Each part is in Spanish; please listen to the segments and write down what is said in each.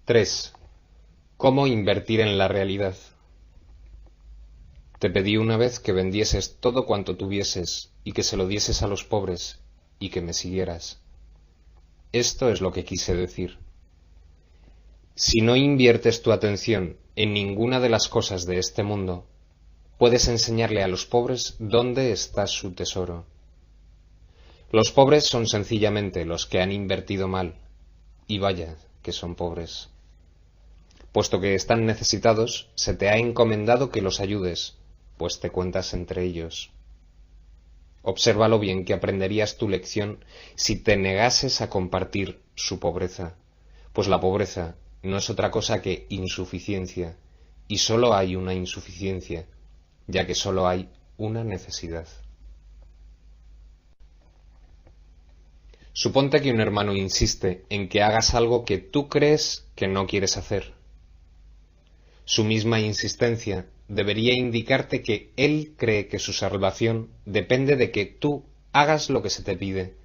3. ¿Cómo invertir en la realidad? Te pedí una vez que vendieses todo cuanto tuvieses y que se lo dieses a los pobres y que me siguieras. Esto es lo que quise decir. Si no inviertes tu atención en ninguna de las cosas de este mundo, puedes enseñarle a los pobres dónde está su tesoro. Los pobres son sencillamente los que han invertido mal, y vaya que son pobres. Puesto que están necesitados, se te ha encomendado que los ayudes, pues te cuentas entre ellos. Observa lo bien que aprenderías tu lección si te negases a compartir su pobreza, pues la pobreza no es otra cosa que insuficiencia, y sólo hay una insuficiencia, ya que sólo hay una necesidad. Suponte que un hermano insiste en que hagas algo que tú crees que no quieres hacer. Su misma insistencia debería indicarte que él cree que su salvación depende de que tú hagas lo que se te pide.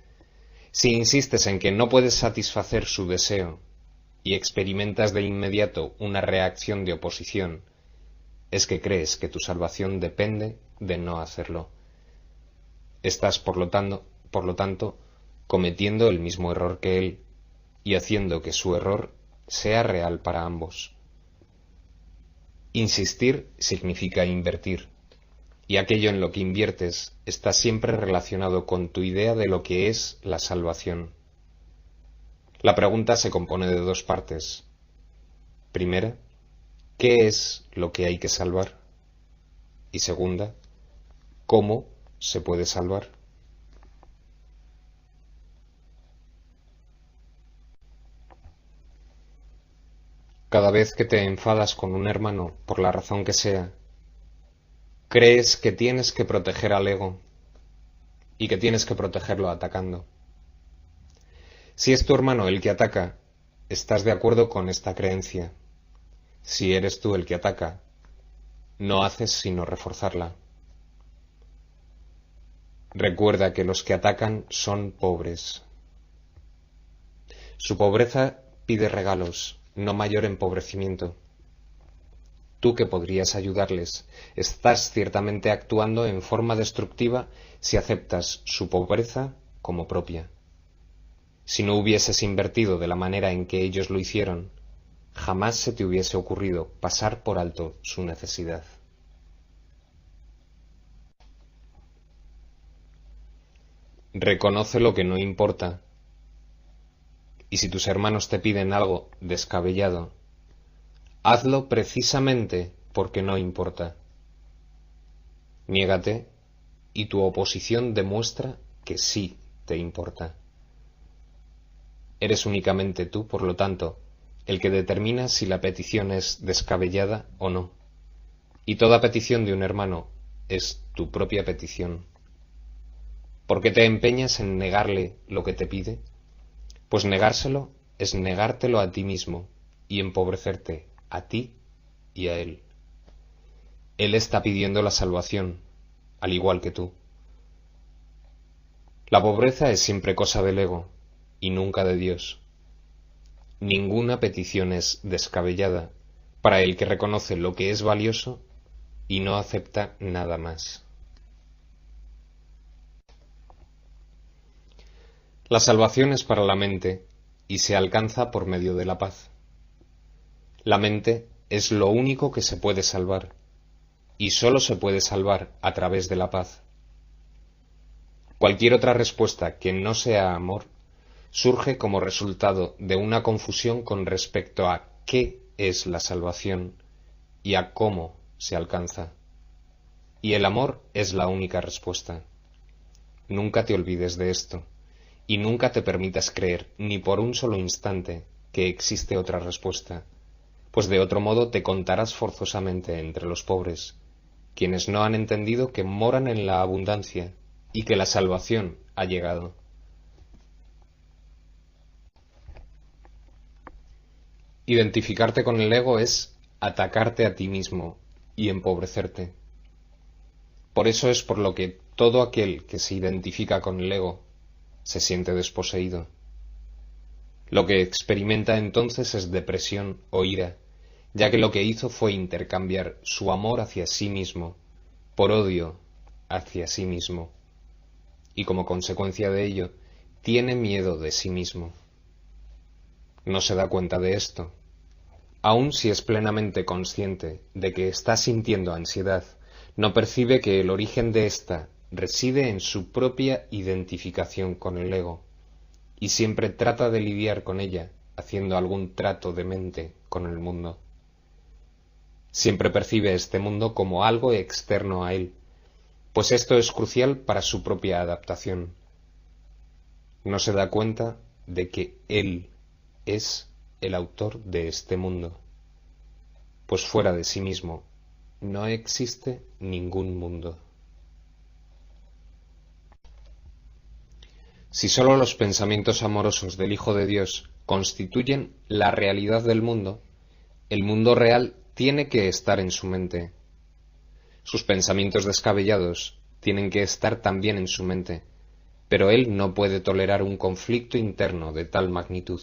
Si insistes en que no puedes satisfacer su deseo y experimentas de inmediato una reacción de oposición, es que crees que tu salvación depende de no hacerlo. Estás, por lo tanto, cometiendo el mismo error que él y haciendo que su error sea real para ambos. Insistir significa invertir, y aquello en lo que inviertes está siempre relacionado con tu idea de lo que es la salvación. La pregunta se compone de dos partes. Primera, ¿qué es lo que hay que salvar? Y segunda, ¿cómo se puede salvar? Cada vez que te enfadas con un hermano, por la razón que sea, crees que tienes que proteger al ego y que tienes que protegerlo atacando. Si es tu hermano el que ataca, estás de acuerdo con esta creencia. Si eres tú el que ataca, no haces sino reforzarla. Recuerda que los que atacan son pobres. Su pobreza pide regalos, no mayor empobrecimiento. Tú que podrías ayudarles, estás ciertamente actuando en forma destructiva si aceptas su pobreza como propia. Si no hubieses invertido de la manera en que ellos lo hicieron, jamás se te hubiese ocurrido pasar por alto su necesidad. Reconoce lo que no importa. Y si tus hermanos te piden algo descabellado, hazlo precisamente porque no importa. Niégate y tu oposición demuestra que sí te importa. Eres únicamente tú, por lo tanto, el que determina si la petición es descabellada o no. Y toda petición de un hermano es tu propia petición. ¿Por qué te empeñas en negarle lo que te pide? Pues negárselo es negártelo a ti mismo y empobrecerte a ti y a él. Él está pidiendo la salvación, al igual que tú. La pobreza es siempre cosa del ego y nunca de Dios. Ninguna petición es descabellada para el que reconoce lo que es valioso y no acepta nada más. La salvación es para la mente y se alcanza por medio de la paz. La mente es lo único que se puede salvar y sólo se puede salvar a través de la paz. Cualquier otra respuesta que no sea amor surge como resultado de una confusión con respecto a qué es la salvación y a cómo se alcanza. Y el amor es la única respuesta. Nunca te olvides de esto. Y nunca te permitas creer, ni por un solo instante, que existe otra respuesta, pues de otro modo te contarás forzosamente entre los pobres, quienes no han entendido que moran en la abundancia y que la salvación ha llegado. Identificarte con el ego es atacarte a ti mismo y empobrecerte. Por eso es por lo que todo aquel que se identifica con el ego se siente desposeído. Lo que experimenta entonces es depresión o ira, ya que lo que hizo fue intercambiar su amor hacia sí mismo por odio hacia sí mismo, y como consecuencia de ello, tiene miedo de sí mismo. No se da cuenta de esto. Aun si es plenamente consciente de que está sintiendo ansiedad, no percibe que el origen de ésta reside en su propia identificación con el ego, y siempre trata de lidiar con ella haciendo algún trato de mente con el mundo. Siempre percibe este mundo como algo externo a él, pues esto es crucial para su propia adaptación. No se da cuenta de que él es el autor de este mundo, pues fuera de sí mismo no existe ningún mundo. Si sólo los pensamientos amorosos del Hijo de Dios constituyen la realidad del mundo, el mundo real tiene que estar en su mente. Sus pensamientos descabellados tienen que estar también en su mente, pero él no puede tolerar un conflicto interno de tal magnitud.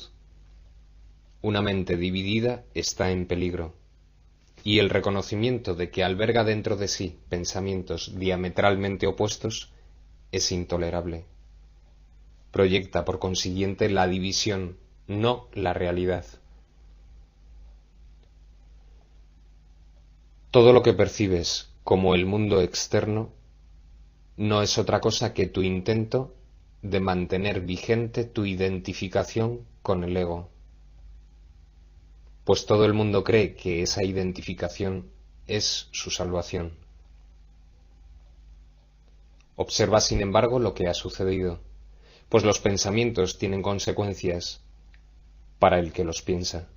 Una mente dividida está en peligro, y el reconocimiento de que alberga dentro de sí pensamientos diametralmente opuestos es intolerable. Proyecta por consiguiente la división, no la realidad. Todo lo que percibes como el mundo externo no es otra cosa que tu intento de mantener vigente tu identificación con el ego, pues todo el mundo cree que esa identificación es su salvación. Observa, sin embargo, lo que ha sucedido, pues los pensamientos tienen consecuencias para el que los piensa.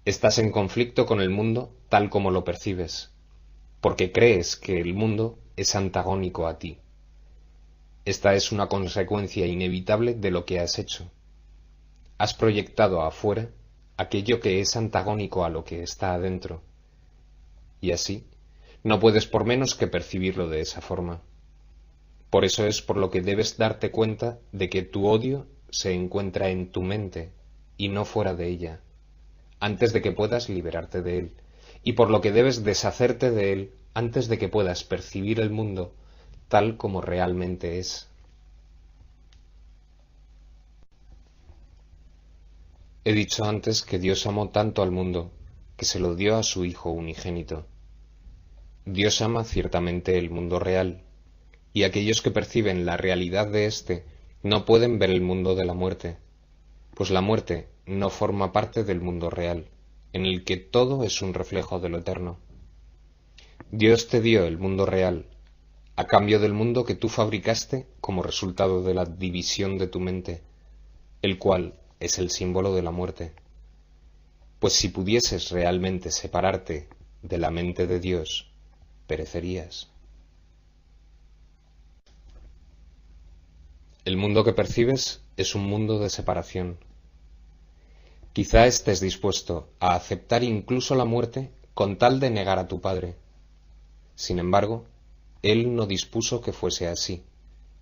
Estás en conflicto con el mundo tal como lo percibes, porque crees que el mundo es antagónico a ti. Esta es una consecuencia inevitable de lo que has hecho. Has proyectado afuera aquello que es antagónico a lo que está adentro, y así no puedes por menos que percibirlo de esa forma. Por eso es por lo que debes darte cuenta de que tu odio se encuentra en tu mente y no fuera de ella, antes de que puedas liberarte de él, y por lo que debes deshacerte de él antes de que puedas percibir el mundo tal como realmente es. He dicho antes que Dios amó tanto al mundo que se lo dio a su Hijo unigénito. Dios ama ciertamente el mundo real, y aquellos que perciben la realidad de éste no pueden ver el mundo de la muerte, pues la muerte no forma parte del mundo real, en el que todo es un reflejo de lo eterno. Dios te dio el mundo real, a cambio del mundo que tú fabricaste como resultado de la división de tu mente, el cual es el símbolo de la muerte. Pues si pudieses realmente separarte de la mente de Dios, perecerías. El mundo que percibes es un mundo de separación. Quizá estés dispuesto a aceptar incluso la muerte con tal de negar a tu Padre. Sin embargo, Él no dispuso que fuese así,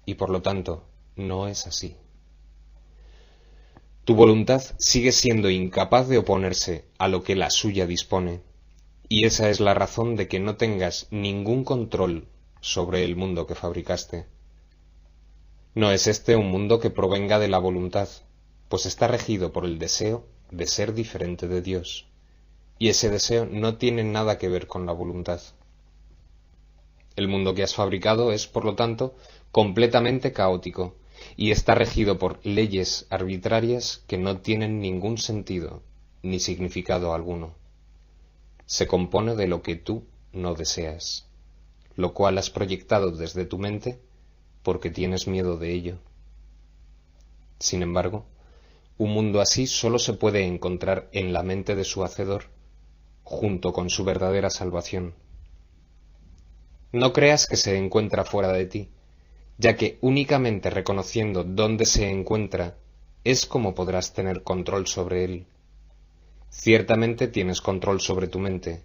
y por lo tanto, no es así. Tu voluntad sigue siendo incapaz de oponerse a lo que la suya dispone, y esa es la razón de que no tengas ningún control sobre el mundo que fabricaste. No es este un mundo que provenga de la voluntad, pues está regido por el deseo de ser diferente de Dios, y ese deseo no tiene nada que ver con la voluntad. El mundo que has fabricado es, por lo tanto, completamente caótico, y está regido por leyes arbitrarias que no tienen ningún sentido ni significado alguno. Se compone de lo que tú no deseas, lo cual has proyectado desde tu mente porque tienes miedo de ello. Sin embargo, un mundo así solo se puede encontrar en la mente de su hacedor, junto con su verdadera salvación. No creas que se encuentra fuera de ti, ya que únicamente reconociendo dónde se encuentra es como podrás tener control sobre él. Ciertamente tienes control sobre tu mente,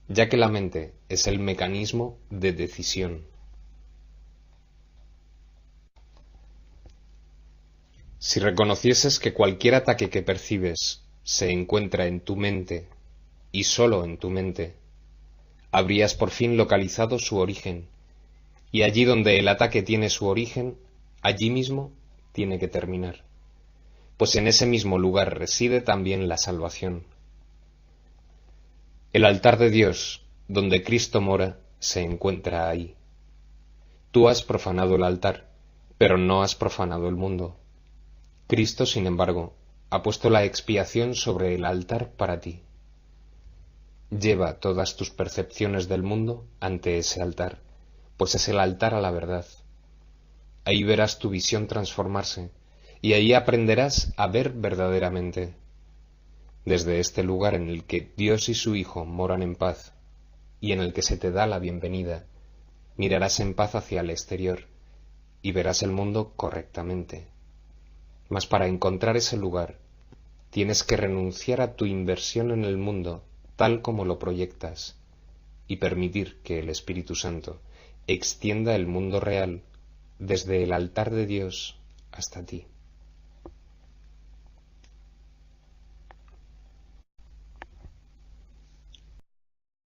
ya que la mente es el mecanismo de decisión. Si reconocieses que cualquier ataque que percibes se encuentra en tu mente, y sólo en tu mente, habrías por fin localizado su origen, y allí donde el ataque tiene su origen, allí mismo tiene que terminar, pues en ese mismo lugar reside también la salvación. El altar de Dios, donde Cristo mora, se encuentra ahí. Tú has profanado el altar, pero no has profanado el mundo. Cristo, sin embargo, ha puesto la expiación sobre el altar para ti. Lleva todas tus percepciones del mundo ante ese altar, pues es el altar a la verdad. Ahí verás tu visión transformarse, y ahí aprenderás a ver verdaderamente. Desde este lugar en el que Dios y su Hijo moran en paz, y en el que se te da la bienvenida, mirarás en paz hacia el exterior, y verás el mundo correctamente. Mas para encontrar ese lugar, tienes que renunciar a tu inversión en el mundo tal como lo proyectas, y permitir que el Espíritu Santo extienda el mundo real desde el altar de Dios hasta ti.